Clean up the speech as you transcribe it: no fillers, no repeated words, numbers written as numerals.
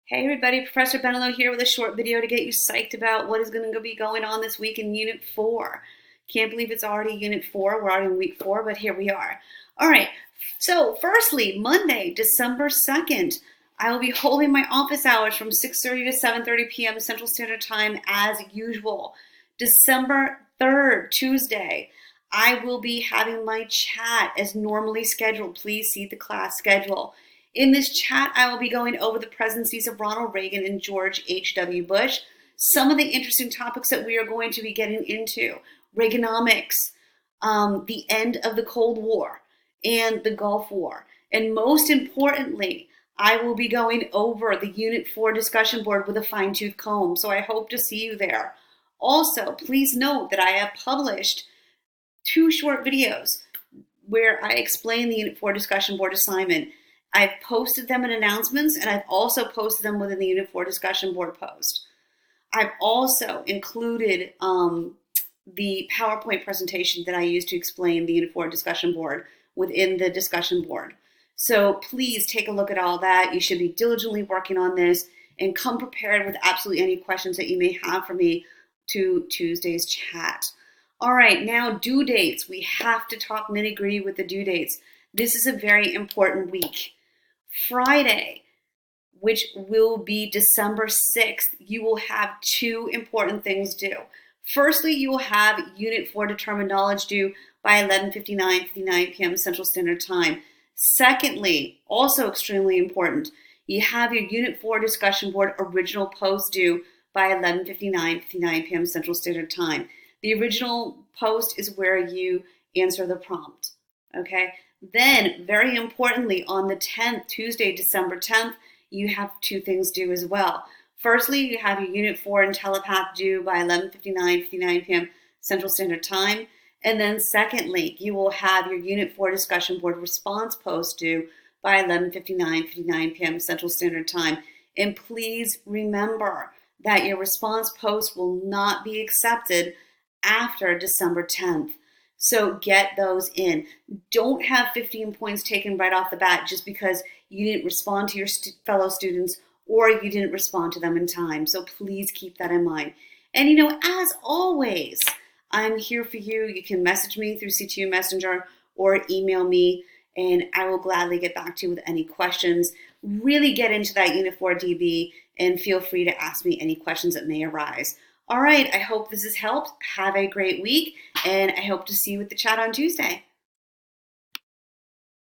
Hey everybody, Professor Benelo here with a short video to get you psyched about what is going to be going on this week in Unit 4. Can't believe it's already Unit 4. We're already in Week 4, but here we are. All right, so firstly, Monday, December 2nd, I will be holding my office hours from 6:30 to 7:30 p.m. Central Standard Time as usual. December 3rd, Tuesday, I will be having my chat as normally scheduled. Please see the class schedule. In this chat, I will be going over the presidencies of Ronald Reagan and George H.W. Bush, some of the interesting topics that we are going to be getting into: Reaganomics, the end of the Cold War, and the Gulf War. And most importantly, I will be going over the Unit 4 discussion board with a fine-tooth comb, so I hope to see you there. Also, please note that I have published 2 short videos where I explain the Unit 4 discussion board assignment. I've posted them in announcements, and I've also posted them within the Unit 4 discussion board post. I've also included the PowerPoint presentation that I use to explain the Unit 4 discussion board within the discussion board. So please take a look at all that. You should be diligently working on this and come prepared with absolutely any questions that you may have for me to Tuesday's chat. All right, now due dates. We have to talk nitty-gritty with the due dates. This is a very important week. Friday, which will be December 6th, you will have 2 important things due. Firstly, you will have Unit 4 Determined Knowledge due by 11:59 p.m. Central Standard Time. Secondly, also extremely important, you have your Unit 4 Discussion Board original post due by 11:59 p.m. Central Standard Time. The original post is where you answer the prompt, okay? Then, very importantly, on the 10th, Tuesday, December 10th, you have 2 things due as well. Firstly, you have your Unit 4 and Telepath due by 11:59 p.m. Central Standard Time. And then secondly, you will have your Unit 4 Discussion Board response post due by 11:59 p.m. Central Standard Time. And please remember that your response post will not be accepted after December 10th. So get those in. Don't have 15 points taken right off the bat just because you didn't respond to your fellow students or you didn't respond to them in time. So please keep that in mind. And as always, I'm here for you. You can message me through CTU Messenger or email me, and I will gladly get back to you with any questions. Really get into that Unit 4 DB and feel free to ask me any questions that may arise. All right, I hope this has helped. Have a great week, and I hope to see you at the chat on Tuesday.